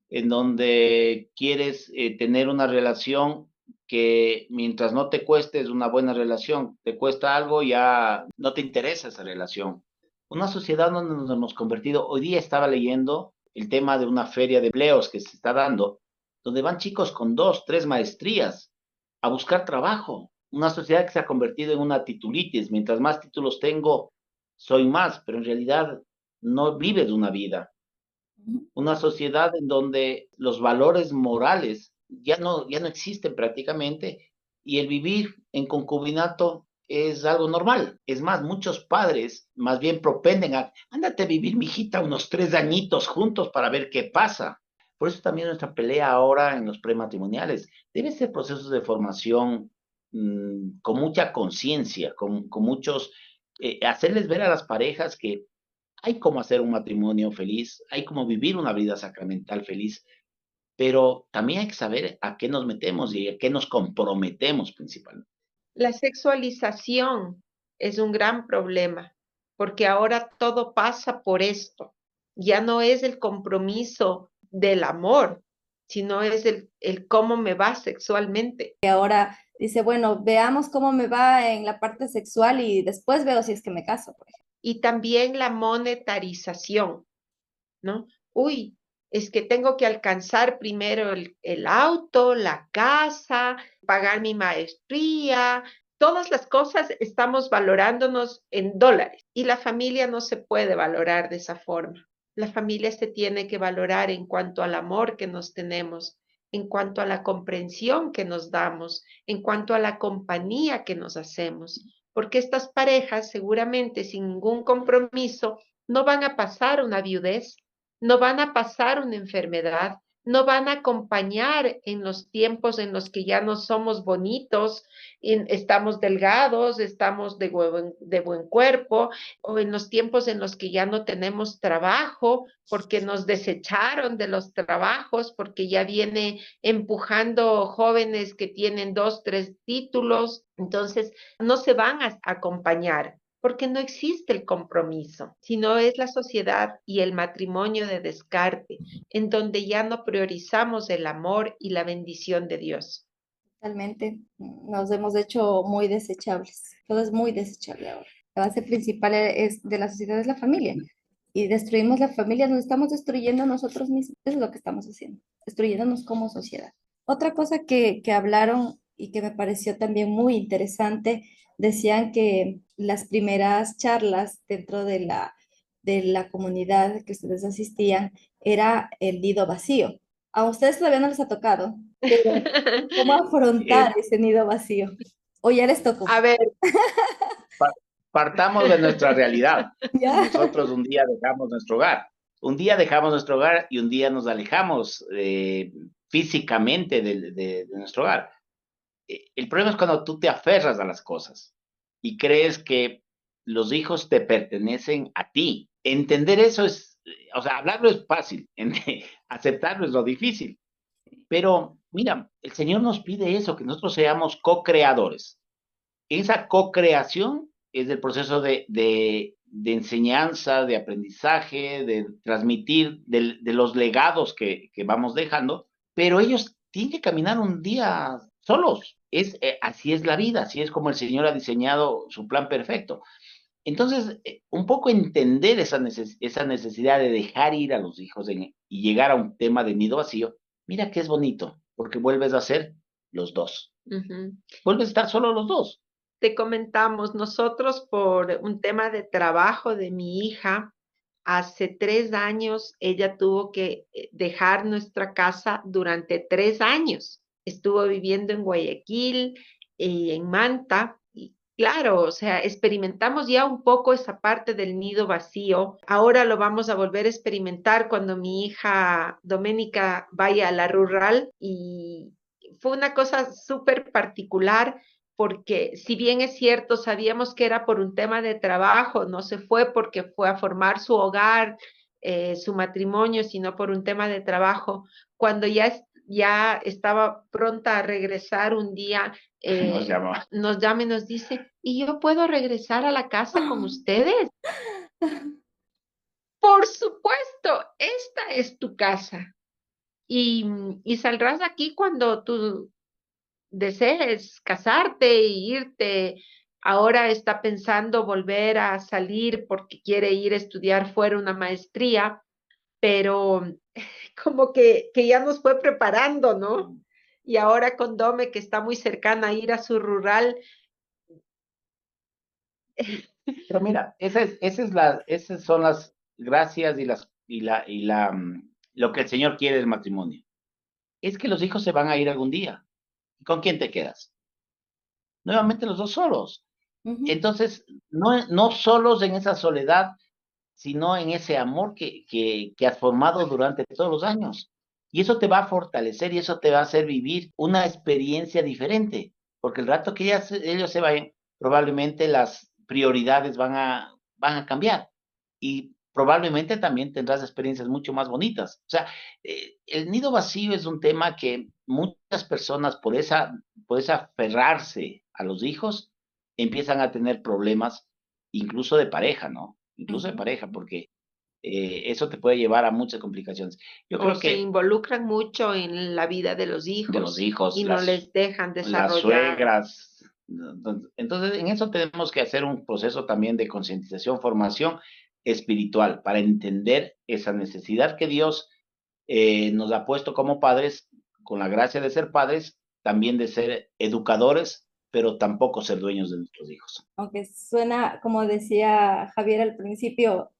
en donde quieres tener una relación que mientras no te cueste es una buena relación, te cuesta algo, ya no te interesa esa relación. Una sociedad donde nos hemos convertido, hoy día estaba leyendo el tema de una feria de empleos que se está dando, donde van chicos con 2, 3 maestrías a buscar trabajo. Una sociedad que se ha convertido en una titulitis. Mientras más títulos tengo, soy más, pero en realidad no vives una vida. Una sociedad en donde los valores morales ya no existen prácticamente y el vivir en concubinato es algo normal. Es más, muchos padres más bien propenden a, ándate a vivir, mijita, unos 3 añitos juntos para ver qué pasa. Por eso también nuestra pelea ahora en los prematrimoniales debe ser procesos de formación con mucha conciencia, con muchos, hacerles ver a las parejas que hay cómo hacer un matrimonio feliz, hay cómo vivir una vida sacramental feliz, pero también hay que saber a qué nos metemos y a qué nos comprometemos principalmente. La sexualización es un gran problema, porque ahora todo pasa por esto. Ya no es el compromiso del amor, sino es el cómo me va sexualmente. Y ahora dice, bueno, veamos cómo me va en la parte sexual y después veo si es que me caso, por ejemplo. Y también la monetarización, ¿no? Uy, es que tengo que alcanzar primero el auto, la casa, pagar mi maestría, todas las cosas estamos valorándonos en dólares y la familia no se puede valorar de esa forma. La familia se tiene que valorar en cuanto al amor que nos tenemos, en cuanto a la comprensión que nos damos, en cuanto a la compañía que nos hacemos, porque estas parejas seguramente sin ningún compromiso no van a pasar una viudez, no van a pasar una enfermedad, no van a acompañar en los tiempos en los que ya no somos bonitos, estamos delgados, estamos de buen cuerpo, o en los tiempos en los que ya no tenemos trabajo porque nos desecharon de los trabajos, porque ya viene empujando jóvenes que tienen 2, 3 títulos, entonces no se van a acompañar. porque no existe el compromiso, sino es la sociedad y el matrimonio de descarte, en donde ya no priorizamos el amor y la bendición de Dios. Totalmente. Nos hemos hecho muy desechables. Todo es muy desechable ahora. La base principal de la sociedad es la familia. Y destruimos la familia, nos estamos destruyendo nosotros mismos. Eso es lo que estamos haciendo, destruyéndonos como sociedad. Otra cosa que hablaron y que me pareció también muy interesante, decían que las primeras charlas dentro de la comunidad que ustedes asistían era el nido vacío. A ustedes todavía no les ha tocado, pero ¿cómo Eh, afrontar ese nido vacío? ¿O ya les tocó? A ver, pa- Partamos de nuestra realidad. ¿Ya? Nosotros un día dejamos nuestro hogar. Un día dejamos nuestro hogar y un día nos alejamos físicamente de nuestro hogar. El problema es cuando tú te aferras a las cosas y crees que los hijos te pertenecen a ti. Entender eso es, o sea, hablarlo es fácil, aceptarlo es lo difícil. Pero mira, el Señor nos pide eso, que nosotros seamos co-creadores. Esa co-creación es el proceso de enseñanza, de aprendizaje, de transmitir de los legados que vamos dejando, pero ellos tienen que caminar un día solos. Así es la vida, así es como el Señor ha diseñado su plan perfecto. Entonces, un poco entender esa necesidad de dejar ir a los hijos y llegar a un tema de nido vacío, mira que es bonito, porque vuelves a ser los dos. ujú. Vuelves a estar solo los dos. Te comentamos, nosotros por un tema de trabajo de mi hija, hace 3 años ella tuvo que dejar nuestra casa durante 3 años. Estuvo viviendo en Guayaquil y en Manta. Y claro, o sea, experimentamos ya un poco esa parte del nido vacío. Ahora lo vamos a volver a experimentar cuando mi hija Doménica vaya a la rural y fue una cosa súper particular porque si bien es cierto, sabíamos que era por un tema de trabajo, no se fue porque fue a formar su hogar, su matrimonio, sino por un tema de trabajo. Cuando ya estaba pronta a regresar un día, Nos llamó. nos llama y nos dice, ¿y yo puedo regresar a la casa con ustedes? Por supuesto, esta es tu casa. Y saldrás aquí cuando tú desees casarte e irte, ahora está pensando volver a salir porque quiere ir a estudiar fuera una maestría, pero como que ya nos fue preparando, ¿no? Y ahora con Dome, que está muy cercana a ir a su rural. Pero mira, esas son las gracias lo que el Señor quiere del matrimonio. Es que los hijos se van a ir algún día. ¿Con quién te quedas? Nuevamente los dos solos. Ujú. Entonces, no solos en esa soledad, sino en ese amor que has formado durante todos los años. Y eso te va a fortalecer y eso te va a hacer vivir una experiencia diferente, porque el rato que ellos se vayan, probablemente las prioridades van a cambiar y probablemente también tendrás experiencias mucho más bonitas. O sea, el nido vacío es un tema que muchas personas por esa aferrarse a los hijos empiezan a tener problemas incluso de pareja, ¿no? Incluso de Ujú. pareja, porque eso te puede llevar a muchas complicaciones. Yo O creo se que involucran mucho en la vida de los de los hijos hijos, y no les dejan las desarrollar. suegras, entonces en eso tenemos que hacer un proceso también de concientización, formación espiritual para entender esa necesidad que Dios nos ha puesto como padres, con la gracia de ser padres, también de ser educadores, pero tampoco ser dueños de nuestros hijos. Aunque suena, como decía Javier al principio,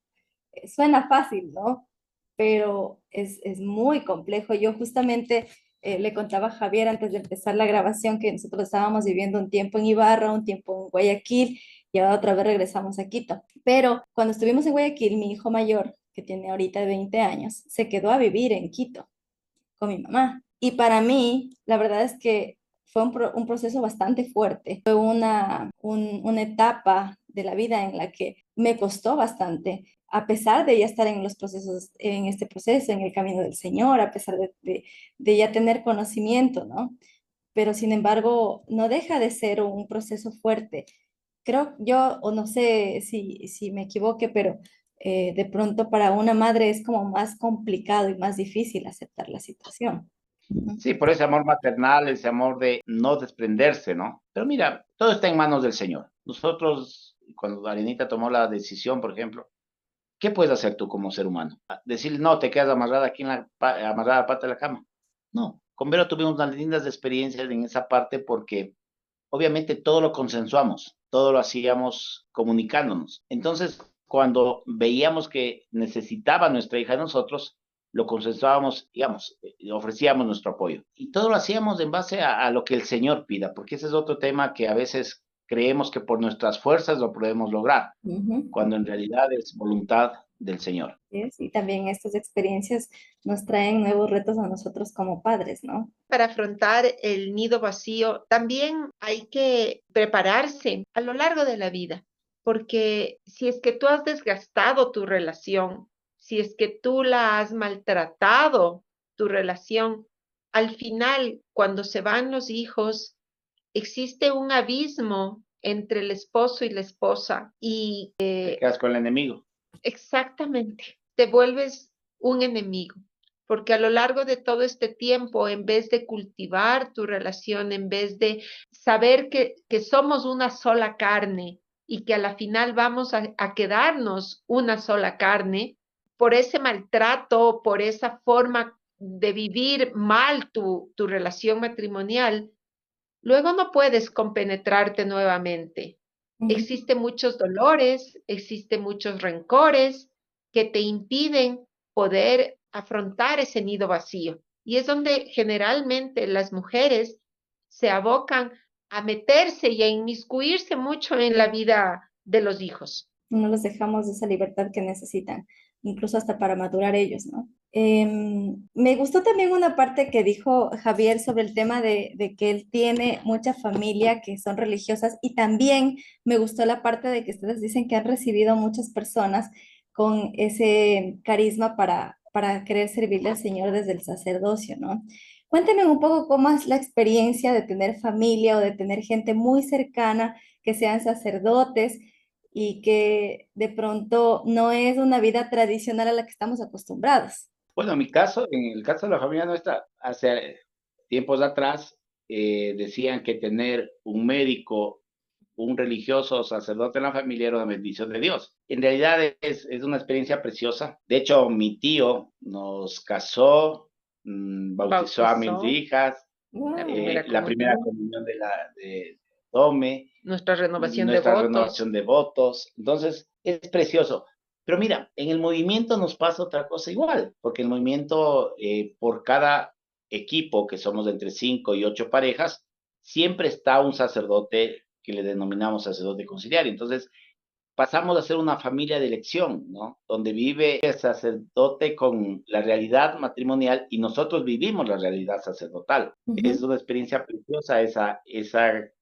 suena fácil, ¿no? Pero es muy complejo. Yo justamente le contaba a Javier antes de empezar la grabación que nosotros estábamos viviendo un tiempo en Ibarra, un tiempo en Guayaquil y ahora otra vez regresamos a Quito. Pero cuando estuvimos en Guayaquil, mi hijo mayor, que tiene ahorita 20 años, se quedó a vivir en Quito con mi mamá. Y para mí, la verdad es que fue un proceso bastante fuerte. Fue una etapa de la vida en la que me costó bastante, a pesar de ya estar en los procesos, en este proceso, en el camino del Señor, a pesar de ya tener conocimiento, ¿no? Pero sin embargo, no deja de ser un proceso fuerte. creo yo, o no sé si me equivoque, pero de pronto para una madre es como más complicado y más difícil aceptar la situación. Ujú. Sí, por ese amor maternal, ese amor de no desprenderse, ¿no? Pero mira, todo está en manos del Señor. Nosotros, cuando Arenita tomó la decisión, por ejemplo, ¿qué puedes hacer tú como ser humano? Decirle, no, te quedas amarrada aquí amarrada a la pata de la cama. No, con Vero tuvimos unas lindas experiencias en esa parte porque obviamente todo lo consensuamos, todo lo hacíamos comunicándonos. Entonces, cuando veíamos que necesitaba nuestra hija de nosotros, lo consensuábamos, digamos, ofrecíamos nuestro apoyo. Y todo lo hacíamos en base a lo que el Señor pida, porque ese es otro tema que a veces creemos que por nuestras fuerzas lo podemos lograr, Ujú. cuando en realidad es voluntad del Señor. ¿Ves? Y también estas experiencias nos traen nuevos retos a nosotros como padres, ¿no? Para afrontar el nido vacío, también hay que prepararse a lo largo de la vida, porque si es que tú has desgastado tu relación, si es que tú la has maltratado, tu relación, al final, cuando se van los hijos, existe un abismo entre el esposo y la esposa y Te quedas con el enemigo. exactamente, te vuelves un enemigo, porque a lo largo de todo este tiempo, en vez de cultivar tu relación, en vez de saber que somos una sola carne y que a la final vamos a quedarnos una sola carne, por ese maltrato, por esa forma de vivir mal tu relación matrimonial, luego no puedes compenetrarte nuevamente. Ujú. Existen muchos dolores, existen muchos rencores que te impiden poder afrontar ese nido vacío. Y es donde generalmente las mujeres se abocan a meterse y a inmiscuirse mucho en la vida de los hijos. No los dejamos esa libertad que necesitan, incluso hasta para madurar ellos, ¿no? Me gustó también una parte que dijo Javier sobre el tema de que él tiene mucha familia que son religiosas y también me gustó la parte de que ustedes dicen que han recibido muchas personas con ese carisma para querer servirle al Señor desde el sacerdocio, ¿no? Cuéntenme un poco cómo es la experiencia de tener familia o de tener gente muy cercana que sean sacerdotes y que de pronto no es una vida tradicional a la que estamos acostumbrados. Bueno, en mi caso, en el caso de la familia nuestra, hace tiempos atrás, decían que tener un médico, un religioso o sacerdote en la familia era una bendición de Dios. En realidad es una experiencia preciosa. De hecho, mi tío nos casó, bautizó a mis Bautizó hijas, la Wow. primera la primera comunión, comunión de Tome, nuestra renovación de nuestra votos. renovación de votos. Entonces, es precioso. Pero mira, en el movimiento nos pasa otra cosa igual, porque el movimiento, por cada equipo, que somos de entre 5 y 8 parejas, siempre está un sacerdote que le denominamos sacerdote conciliario. Entonces, pasamos a ser una familia de elección, ¿no? Donde vive el sacerdote con la realidad matrimonial y nosotros vivimos la realidad sacerdotal. Es Ujú. una experiencia preciosa esa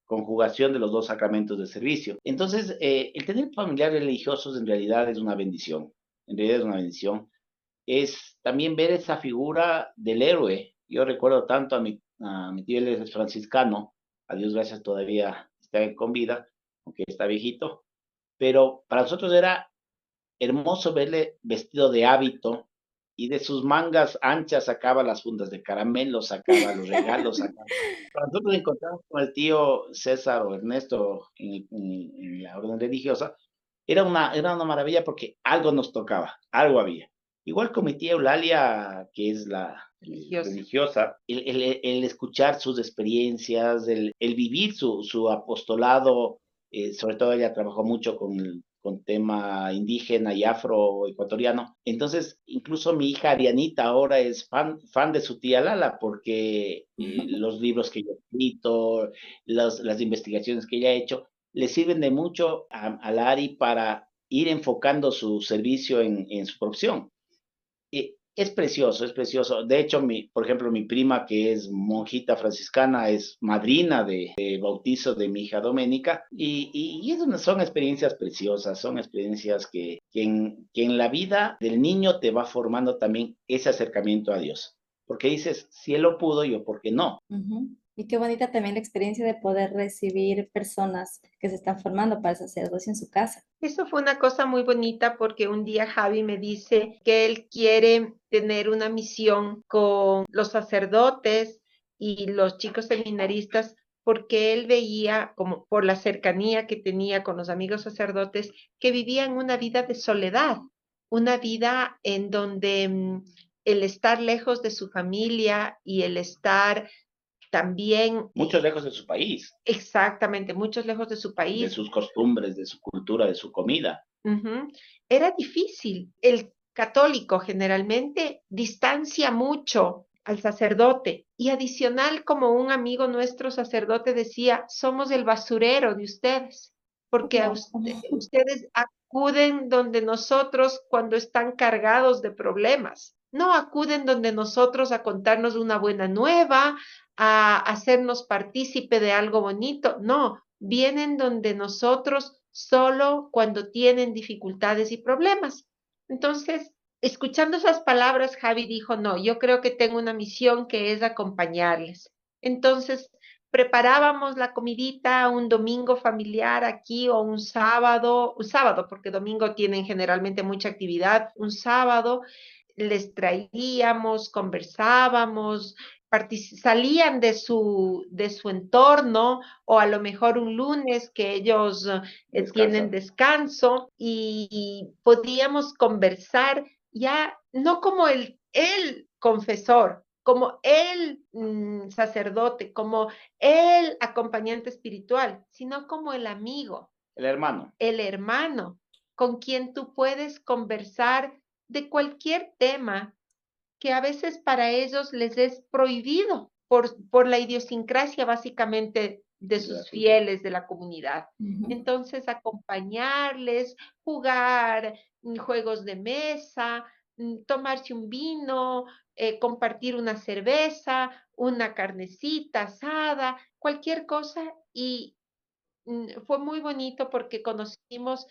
conjugación de los dos sacramentos de servicio. Entonces, el tener familiares religiosos en realidad es una bendición. En realidad es una bendición. Es también ver esa figura del héroe. Yo recuerdo tanto a mi tío, él es franciscano, a Dios gracias todavía está con vida, aunque está viejito, pero para nosotros era hermoso verle vestido de hábito y de sus mangas anchas sacaba las fundas de caramelo, sacaba los regalos, sacaba. Para nosotros encontrarnos con el tío César o Ernesto en la orden religiosa, era una maravilla porque algo nos tocaba, algo había. Igual con mi tía Eulalia, que es la Religiosa. religiosa, el escuchar sus experiencias, el vivir su apostolado, sobre todo ella trabajó mucho con tema indígena y afroecuatoriano. Entonces, incluso mi hija Arianita ahora es fan de su tía Lala porque los libros que ella ha escrito, las investigaciones que ella ha hecho, le sirven de mucho a Lari para ir enfocando su servicio en su profesión. Es precioso, es precioso. De hecho, por ejemplo, mi prima, que es monjita franciscana, es madrina de bautizo de mi hija Doménica, son experiencias preciosas, son experiencias que en la vida del niño te va formando también ese acercamiento a Dios. Porque dices, si él lo pudo, yo, ¿por qué no? Ujú. Y qué bonita también la experiencia de poder recibir personas que se están formando para el sacerdocio en su casa. Eso fue una cosa muy bonita porque un día Javi me dice que él quiere tener una misión con los sacerdotes y los chicos seminaristas porque él veía, como por la cercanía que tenía con los amigos sacerdotes, que vivían una vida de soledad, una vida en donde el estar lejos de su familia y el estar también, Muchos lejos de su país, exactamente, muchos lejos de su de país. sus costumbres, de su cultura, de su comida. Ujú. Era difícil. El católico generalmente distancia mucho al sacerdote y adicional, como un amigo nuestro sacerdote decía, somos el basurero de ustedes, porque ustedes acuden donde nosotros cuando están cargados de problemas. No acuden donde nosotros a contarnos una buena nueva, a hacernos partícipe de algo bonito. No, vienen donde nosotros solo cuando tienen dificultades y problemas. Entonces, escuchando esas palabras, Javi dijo, no, yo creo que tengo una misión que es acompañarles. Entonces, preparábamos la comidita un domingo familiar aquí o un sábado, porque domingo tienen generalmente mucha actividad, un sábado les traíamos, conversábamos, salían de su entorno o a lo mejor un lunes que ellos tienen Descansan. descanso y podíamos conversar ya no como el confesor, como el sacerdote, como el acompañante espiritual, sino como El hermano. el hermano, con quien tú puedes conversar de cualquier tema que a veces para ellos les es prohibido por la idiosincrasia básicamente de De la sus cultura. fieles de la comunidad. Ujú. Entonces, acompañarles, jugar juegos de mesa, tomarse un vino, compartir una cerveza, una carnecita asada, cualquier cosa. Y fue muy bonito porque conocimos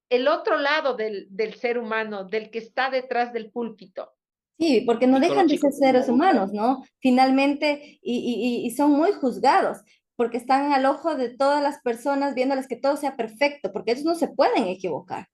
el otro lado del ser humano, del que está detrás del púlpito. Sí, porque no Y con los dejan de ser chicos se seres involucran. humanos, ¿no? Finalmente, y son muy juzgados, porque están al ojo de todas las personas viéndoles que todo sea perfecto, porque ellos no se pueden equivocar.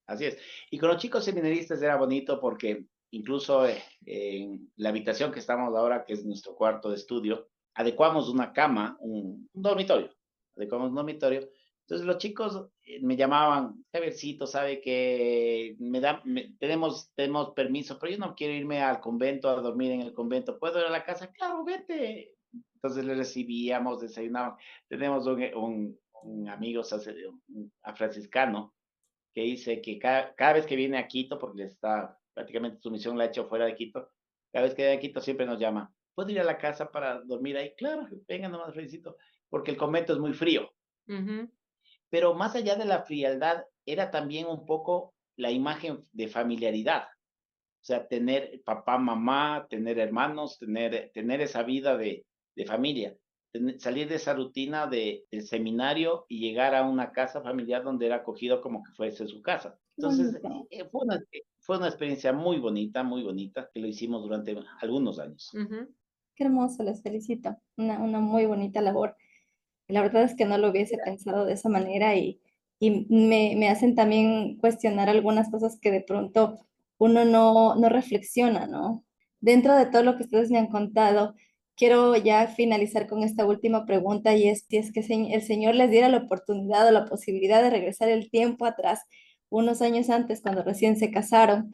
Así es. Y con los chicos seminaristas era bonito porque incluso en la habitación que estamos ahora, que es nuestro cuarto de estudio, adecuamos una cama, un dormitorio. Adecuamos un dormitorio. Entonces los chicos me llamaban, Javiercito, sabe que tenemos permiso, pero yo no quiero irme al convento a dormir en el convento. ¿Puedo ir a la casa? Claro, vete. Entonces le recibíamos, desayunábamos. Tenemos un amigo un franciscano que dice que cada vez que viene a Quito, porque está prácticamente su misión la ha hecho fuera de Quito, cada vez que viene a Quito siempre nos llama, ¿puedo ir a la casa para dormir ahí? Claro, venga nomás, felicito, porque el convento es muy frío. Ujú. Pero más allá de la frialdad, era también un poco la imagen de familiaridad. O sea, tener papá, mamá, tener hermanos, tener esa vida de familia, salir de esa rutina del seminario y llegar a una casa familiar donde era acogido como que fuese su casa. Qué Entonces, bonito. fue una experiencia muy bonita, que lo hicimos durante algunos años. Ujú. Qué hermoso, les felicito. Una muy bonita labor. La verdad es que no lo hubiese pensado de esa manera y me hacen también cuestionar algunas cosas que de pronto uno no reflexiona, ¿no? Dentro de todo lo que ustedes me han contado, quiero ya finalizar con esta última pregunta y es si es que el Señor les diera la oportunidad o la posibilidad de regresar el tiempo atrás, unos años antes, cuando recién se casaron,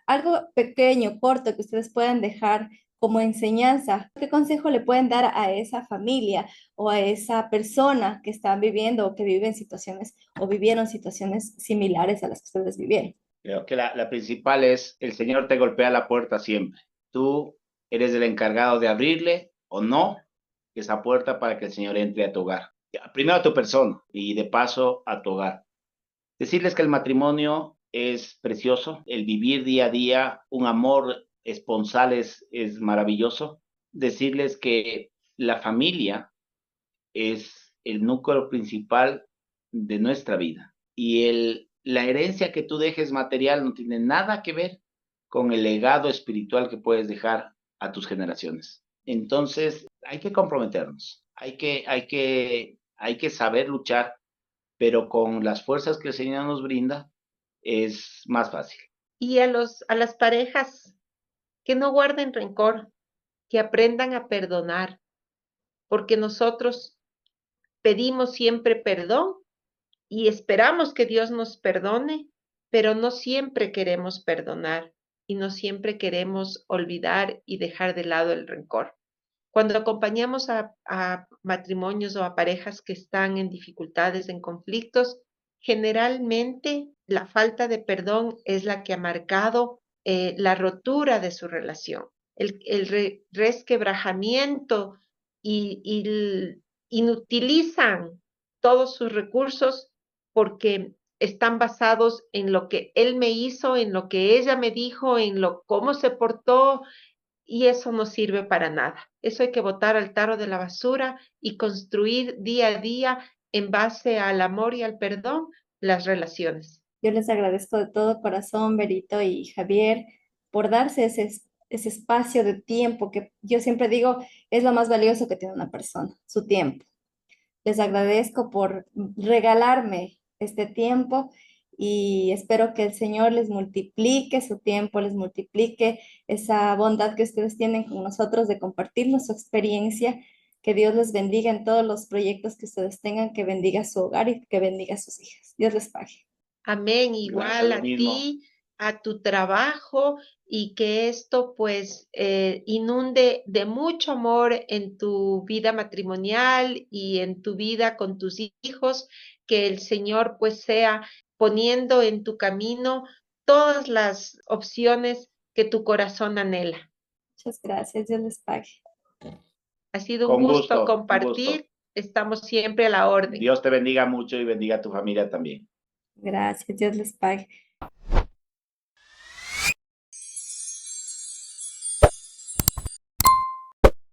algo pequeño, corto que ustedes puedan dejar como enseñanza, ¿qué consejo le pueden dar a esa familia o a esa persona que están viviendo o que vive en situaciones o vivieron situaciones similares a las que ustedes vivieron? Creo que la principal es, el Señor te golpea la puerta siempre. Tú eres el encargado de abrirle o no esa puerta para que el Señor entre a tu hogar. Primero a tu persona y de paso a tu hogar. Decirles que el matrimonio es precioso, el vivir día a día, un amor esponsal es maravilloso. Decirles que la familia es el núcleo principal de nuestra vida y la herencia que tú dejes material no tiene nada que ver con el legado espiritual que puedes dejar a tus generaciones. Entonces, hay que comprometernos, hay que saber luchar, pero con las fuerzas que el Señor nos brinda es más fácil. Y a las parejas que no guarden rencor, que aprendan a perdonar, porque nosotros pedimos siempre perdón y esperamos que Dios nos perdone, pero no siempre queremos perdonar y no siempre queremos olvidar y dejar de lado el rencor. Cuando acompañamos a matrimonios o a parejas que están en dificultades, en conflictos, generalmente la falta de perdón es la que ha marcado la rotura de su relación, el resquebrajamiento y inutilizan todos sus recursos porque están basados en lo que él me hizo, en lo que ella me dijo, en lo cómo se portó, y eso no sirve para nada. Eso hay que botar al tarro de la basura y construir día a día en base al amor y al perdón las relaciones. Yo les agradezco de todo corazón, Berito y Javier, por darse ese espacio de tiempo que yo siempre digo es lo más valioso que tiene una persona, su tiempo. Les agradezco por regalarme este tiempo y espero que el Señor les multiplique su tiempo, les multiplique esa bondad que ustedes tienen con nosotros de compartirnos su experiencia. Que Dios les bendiga en todos los proyectos que ustedes tengan, que bendiga su hogar y que bendiga a sus hijas. Dios les pague. Amén, Gracias, igual lo a mismo. ti, a tu trabajo y que esto pues inunde de mucho amor en tu vida matrimonial y en tu vida con tus hijos, que el Señor pues sea poniendo en tu camino todas las opciones que tu corazón anhela. Muchas gracias. Dios les pague. Ha sido un Con gusto gusto, un gusto. compartir, estamos siempre a la orden. Dios te bendiga mucho y bendiga a tu familia también. Gracias. Dios les pague.